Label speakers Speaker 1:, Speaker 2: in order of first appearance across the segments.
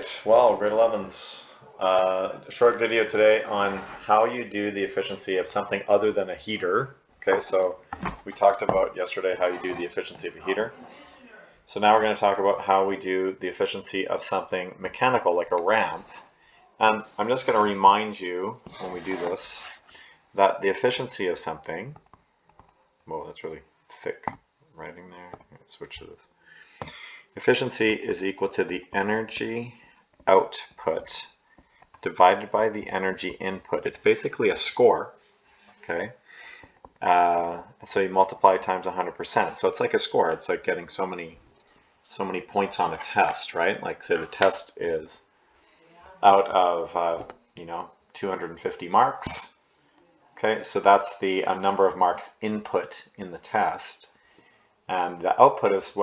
Speaker 1: right, well, grade 11s. A short video today on how you do the efficiency of something other than a heater. Okay, so we talked about yesterday how you do the efficiency of a heater. So now we're going to talk about how we do the efficiency of something mechanical like a ramp. And I'm just going to remind you when we do this that the efficiency of something, whoa, that's really thick writing there. Switch to this. Efficiency is equal to the energy output divided by the energy input. It's basically a score, okay? So you multiply times 100%. So it's like a score. It's like getting so many points on a test, right? Like say the test is out of 250 marks. Okay, so that's the number of marks input in the test, and the output is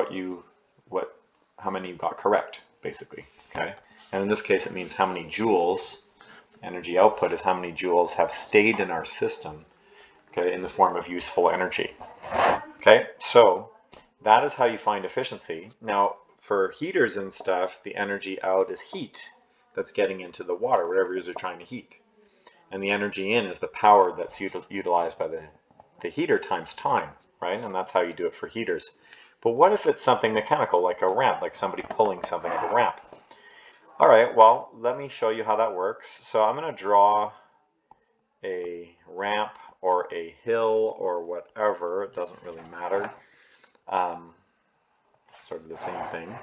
Speaker 1: how many you got correct, basically. Okay, and in this case it means how many joules. Energy output is how many joules have stayed in our system, okay, in the form of useful energy. Okay, so that is how you find efficiency. Now for heaters and stuff, the energy out is heat that's getting into the water, whatever it is you're trying to heat, and the energy in is the power that's utilized by the heater times time, right? And that's how you do it for heaters. But what if it's something mechanical, like a ramp, like somebody pulling something up a ramp? All right, well, let me show you how that works. So I'm going to draw a ramp or a hill or whatever. It doesn't really matter. Sort of the same thing.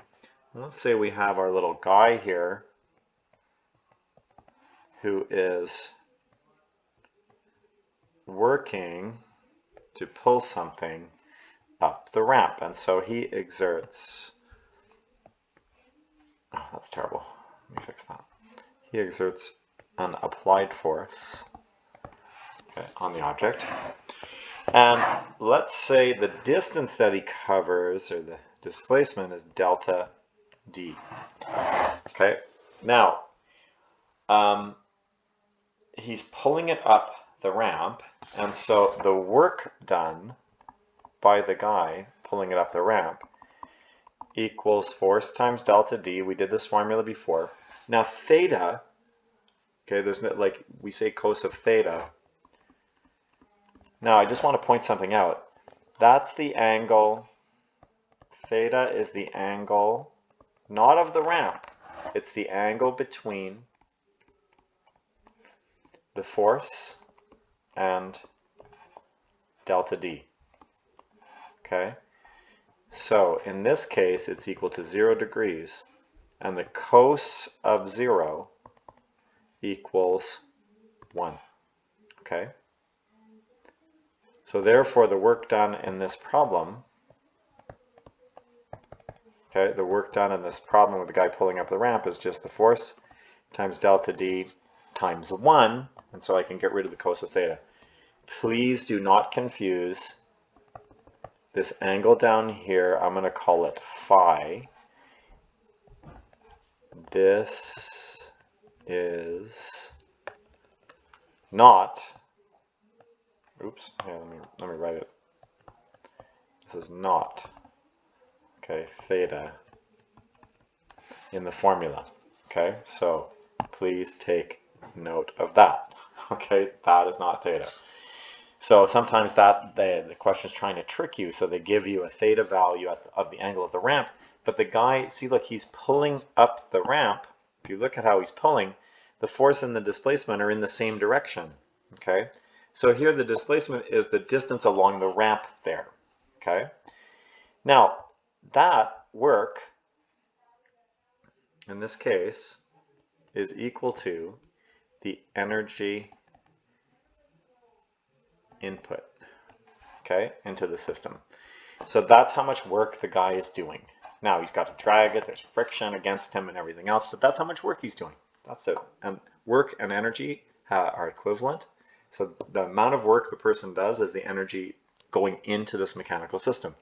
Speaker 1: And let's say we have our little guy here who is working to pull something up the ramp, and so he exerts, oh, that's terrible, let me fix that. He exerts an applied force, okay, on the object, and let's say the distance that he covers, or the displacement, is delta d. Okay, now he's pulling it up the ramp, and so the work done by the guy pulling it up the ramp equals force times delta d. We did this formula before. Now theta, okay, there's no, like we say cos of theta. Now I just want to point something out. That's the angle. Theta is the angle, not of the ramp. It's the angle between the force and delta d. Okay, so in this case it's equal to 0 degrees, and the cos of 0 equals 1. Okay, so therefore the work done in this problem, okay, the work done in this problem with the guy pulling up the ramp is just the force times delta d times 1, and so I can get rid of the cos of theta. Please do not confuse this angle down here. I'm going to call it phi. This is not, oops, yeah, let me write it. This is not, okay, theta in the formula. Okay, so please take note of that. Okay, that is not theta. So sometimes the question is trying to trick you, so they give you a theta value of the angle of the ramp, but the guy, see, look, he's pulling up the ramp. If you look at how he's pulling, the force and the displacement are in the same direction. Okay, so here the displacement is the distance along the ramp there. Okay, now that work in this case is equal to the energy input, okay, into the system. So that's how much work the guy is doing. Now he's got to drag it, there's friction against him and everything else, but that's how much work he's doing. That's it. And work and energy are equivalent. So the amount of work the person does is the energy going into this mechanical system.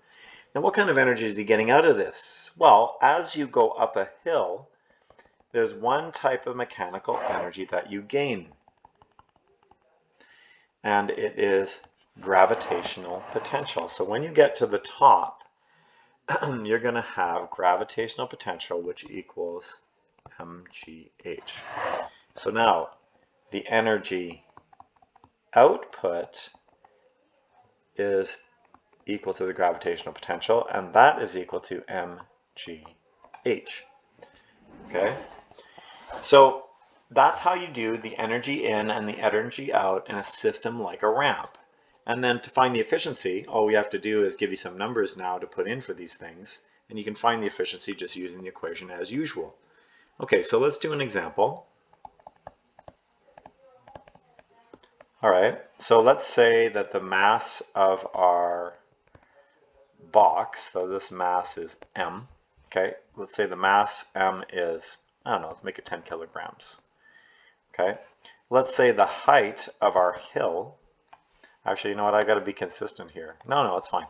Speaker 1: Now what kind of energy is he getting out of this? Well, as you go up a hill, there's one type of mechanical energy that you gain, and it is gravitational potential. So when you get to the top, you're going to have gravitational potential, which equals mgh. So now the energy output is equal to the gravitational potential, and that is equal to mgh. Okay, so that's how you do the energy in and the energy out in a system like a ramp. And then to find the efficiency, all we have to do is give you some numbers now to put in for these things, and you can find the efficiency just using the equation as usual. Okay, so let's do an example. All right, so let's say that the mass of our box, so this mass is m, okay? Let's say the mass m is, I don't know, let's make it 10 kilograms, okay? Let's say the height of our hill, actually, you know what, I gotta be consistent here. No, it's fine.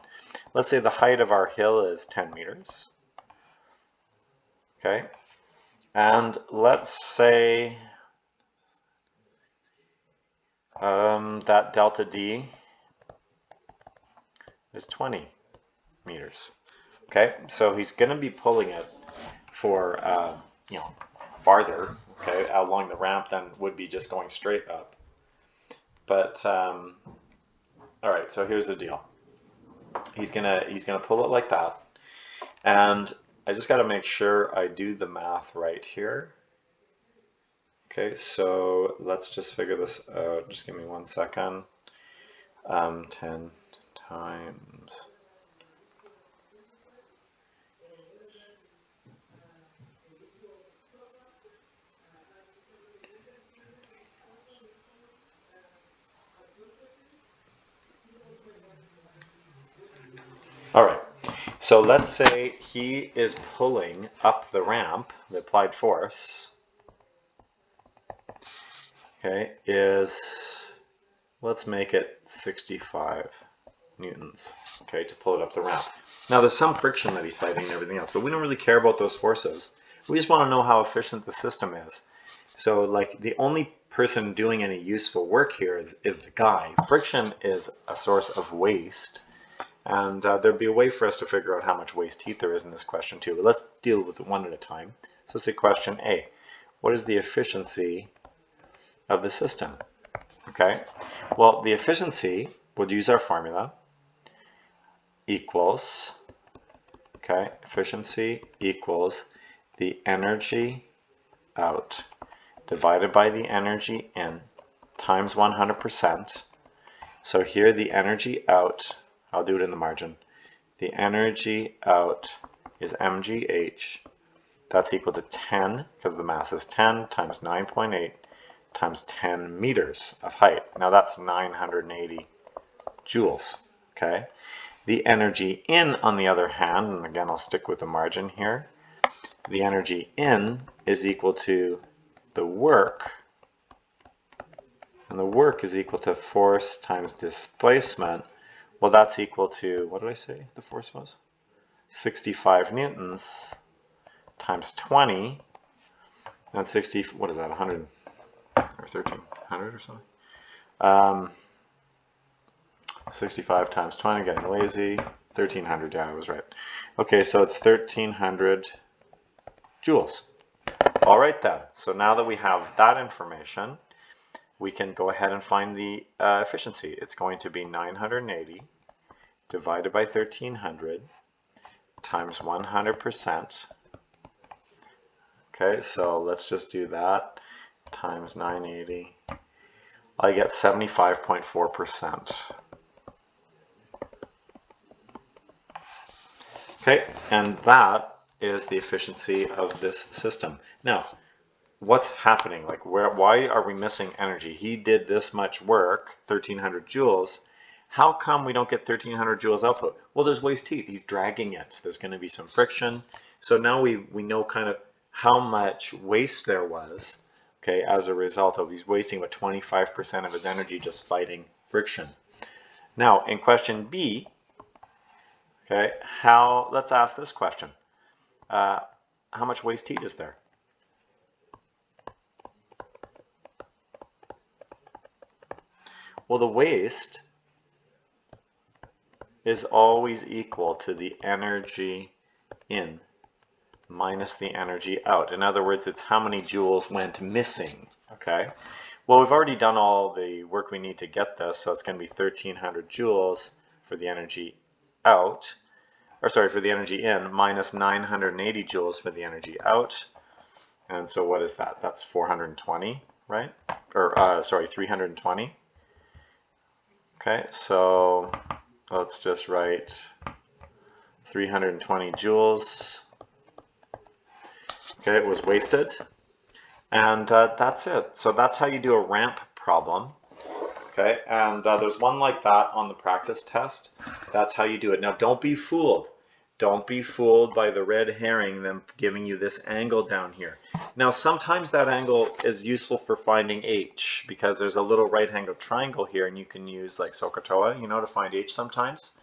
Speaker 1: Let's say the height of our hill is 10 meters, okay? And let's say that delta D is 20 meters. Okay, so he's going to be pulling it for, you know, farther, okay, along the ramp than would be just going straight up. But, all right, so here's the deal. He's gonna pull it like that. And I just got to make sure I do the math right here. Okay, so let's just figure this out. Just give me 1 second. 10 times. All right, so let's say he is pulling up the ramp, the applied force, okay, is, let's make it 65 newtons, okay, to pull it up the ramp. Now there's some friction that he's fighting and everything else, but we don't really care about those forces. We just want to know how efficient the system is. So like the only person doing any useful work here is the guy. Friction is a source of waste. And there'd be a way for us to figure out how much waste heat there is in this question too. But let's deal with it one at a time. So let's say question A. What is the efficiency of the system? Okay. Well, the efficiency, we'll use our formula, equals, okay, efficiency equals the energy out divided by the energy in times 100%. So here the energy out, I'll do it in the margin. The energy out is mgh. That's equal to 10, because the mass is 10, times 9.8 times 10 meters of height. Now that's 980 joules, okay? The energy in, on the other hand, and again I'll stick with the margin here, the energy in is equal to the work, and the work is equal to force times displacement. Well, that's equal to, what did I say the force was? 65 newtons times 20, and 60, what is that, 100 or 1300 or something? 65 times 20, getting lazy, 1300, yeah, I was right. Okay, so it's 1300 joules. All right then, so now that we have that information, we can go ahead and find the efficiency. It's going to be 980 divided by 1300 times 100%. Okay, so let's just do that, times 980. I get 75.4%. Okay, and that is the efficiency of this system. Now, what's happening? Like, why are we missing energy? He did this much work, 1300 joules. How come we don't get 1300 joules output? Well, there's waste heat. He's dragging it. There's going to be some friction. So now we know kind of how much waste there was, okay, as a result of he's wasting about 25% of his energy just fighting friction. Now, in question B, okay, let's ask this question. How much waste heat is there? Well, the waste is always equal to the energy in minus the energy out. In other words, it's how many joules went missing, okay? Well, we've already done all the work we need to get this, so it's going to be 1300 joules for the energy out, or sorry, for the energy in, minus 980 joules for the energy out. And so what is that? That's 420, right? Or, sorry, 320. Okay, so let's just write 320 joules. Okay, it was wasted. And that's it. So that's how you do a ramp problem. Okay, and there's one like that on the practice test. That's how you do it. Now don't be fooled. Don't be fooled by the red herring, them giving you this angle down here. Now sometimes that angle is useful for finding h, because there's a little right-angled triangle here, and you can use like SOHCAHTOA, you know, to find h sometimes.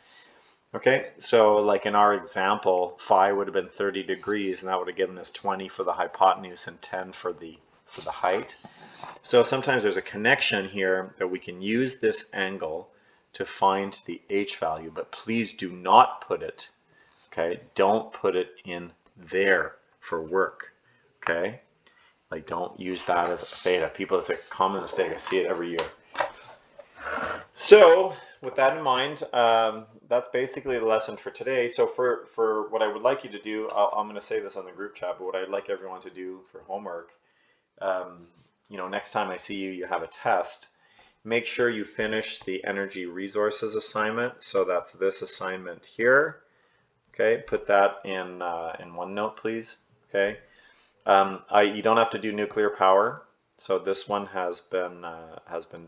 Speaker 1: Okay, so like in our example, phi would have been 30 degrees, and that would have given us 20 for the hypotenuse and 10 for the height. So sometimes there's a connection here that we can use this angle to find the h value, but please do not put it, okay, don't put it in there for work, okay? Like don't use that as a theta. People, it's a common mistake, I see it every year. So with that in mind, that's basically the lesson for today. So for what I would like you to do, I'm going to say this on the group chat, but what I'd like everyone to do for homework, you know, next time I see you, you have a test. Make sure you finish the energy resources assignment. So that's this assignment here. Okay, put that in OneNote, please. Okay, you don't have to do nuclear power. So this one has been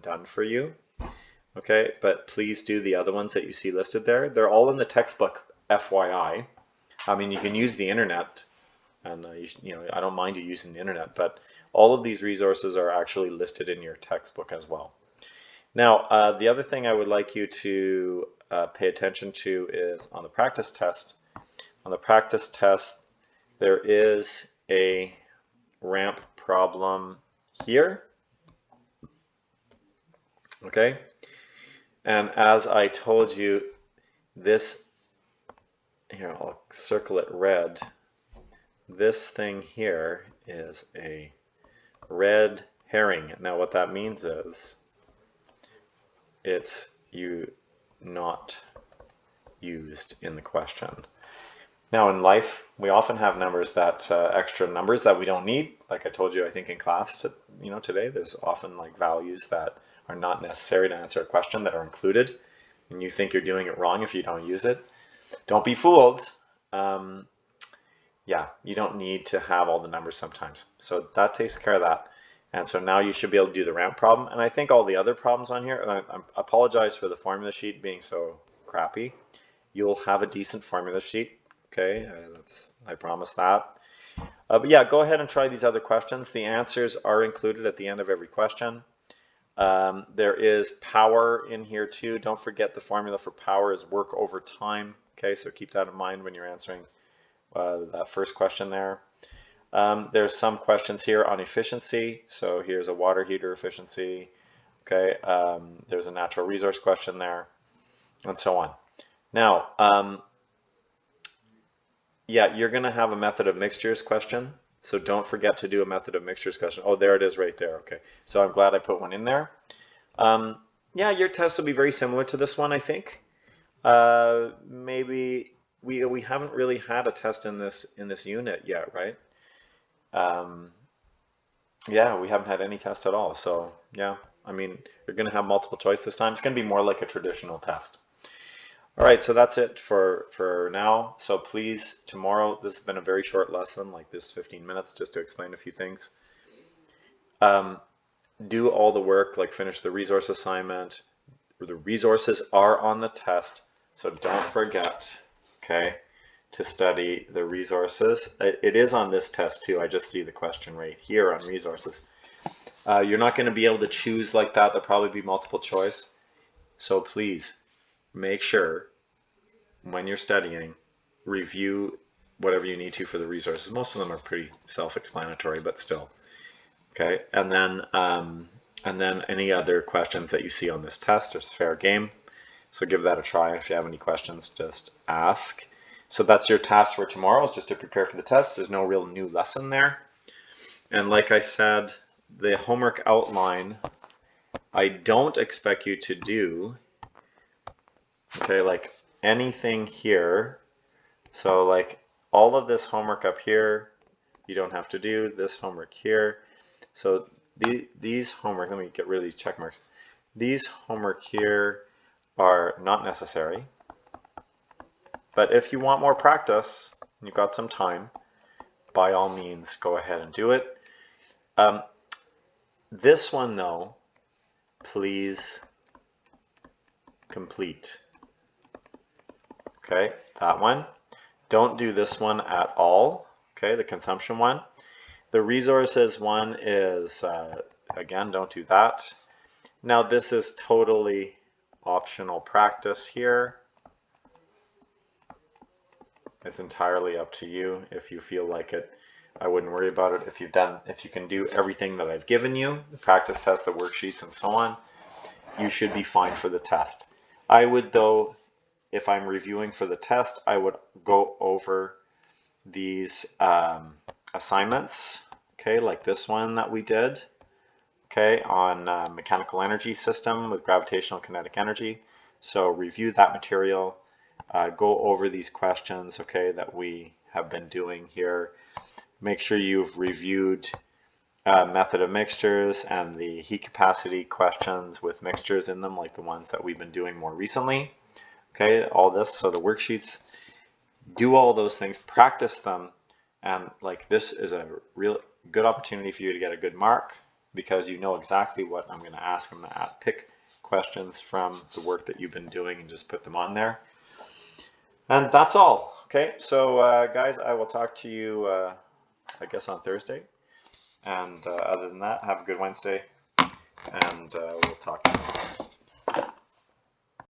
Speaker 1: done for you. Okay, but please do the other ones that you see listed there. They're all in the textbook, FYI. I mean, you can use the internet, and you know, I don't mind you using the internet, but all of these resources are actually listed in your textbook as well. Now, the other thing I would like you to pay attention to is on the practice test. On the practice test, there is a ramp problem here. Okay, and as I told you, this, here, I'll circle it red. This thing here is a red herring. Now what that means is it's not used in the question. Now in life, we often have numbers that, extra numbers that we don't need. Like I told you, I think in class, you know, today, there's often like values that are not necessary to answer a question that are included, and you think you're doing it wrong if you don't use it. Don't be fooled. Yeah, you don't need to have all the numbers sometimes. So that takes care of that. And so now you should be able to do the ramp problem. And I think all the other problems on here, and I apologize for the formula sheet being so crappy. You'll have a decent formula sheet, okay? I promise that. But yeah, go ahead and try these other questions. The answers are included at the end of every question. There is power in here too. Don't forget the formula for power is work over time. Okay, so keep that in mind when you're answering that first question there. There's some questions here on efficiency. So here's a water heater efficiency. Okay, there's a natural resource question there, and so on. Now, yeah, you're going to have a method of mixtures question. So don't forget to do a method of mixtures question. Oh, there it is right there. Okay, so I'm glad I put one in there. Yeah, your test will be very similar to this one, I think. Maybe we haven't really had a test in this unit yet, right? Yeah, we haven't had any test at all. So yeah, I mean, you're going to have multiple choice this time. It's going to be more like a traditional test. All right, so that's it for now. So please, tomorrow, this has been a very short lesson, like this 15 minutes, just to explain a few things. Do all the work, like finish the resource assignment. The resources are on the test, so don't forget, okay, to study the resources. It is on this test too. I just see the question right here on resources. You're not going to be able to choose like that. There'll probably be multiple choice. So please make sure when you're studying, review whatever you need to for the resources. Most of them are pretty self-explanatory, but still. Okay, and then any other questions that you see on this test is fair game. So give that a try. If you have any questions, just ask. So that's your task for tomorrow, is just to prepare for the test. There's no real new lesson there. And like I said, the homework outline, I don't expect you to do, okay, like anything here. So like all of this homework up here, you don't have to do. This homework here. So these homework, let me get rid of these check marks. These homework here are not necessary. But if you want more practice, you've got some time, by all means, go ahead and do it. This one though, please complete. Okay, that one. Don't do this one at all. Okay, the consumption one. The resources one is, again, don't do that. Now this is totally optional practice here. It's entirely up to you. If you feel like it, I wouldn't worry about it. If you can do everything that I've given you, the practice test, the worksheets, and so on, you should be fine for the test. I would though, if I'm reviewing for the test, I would go over these assignments, okay, like this one that we did, okay, on mechanical energy system with gravitational kinetic energy. So review that material, go over these questions, okay, that we have been doing here. Make sure you've reviewed method of mixtures and the heat capacity questions with mixtures in them, like the ones that we've been doing more recently. Okay, all this, so the worksheets, do all those things, practice them, and like this is a real good opportunity for you to get a good mark because you know exactly what I'm going to ask. I'm going to pick questions from the work that you've been doing and just put them on there. And that's all. Okay, so guys, I will talk to you, I guess, on Thursday. And other than that, have a good Wednesday, and we'll talk.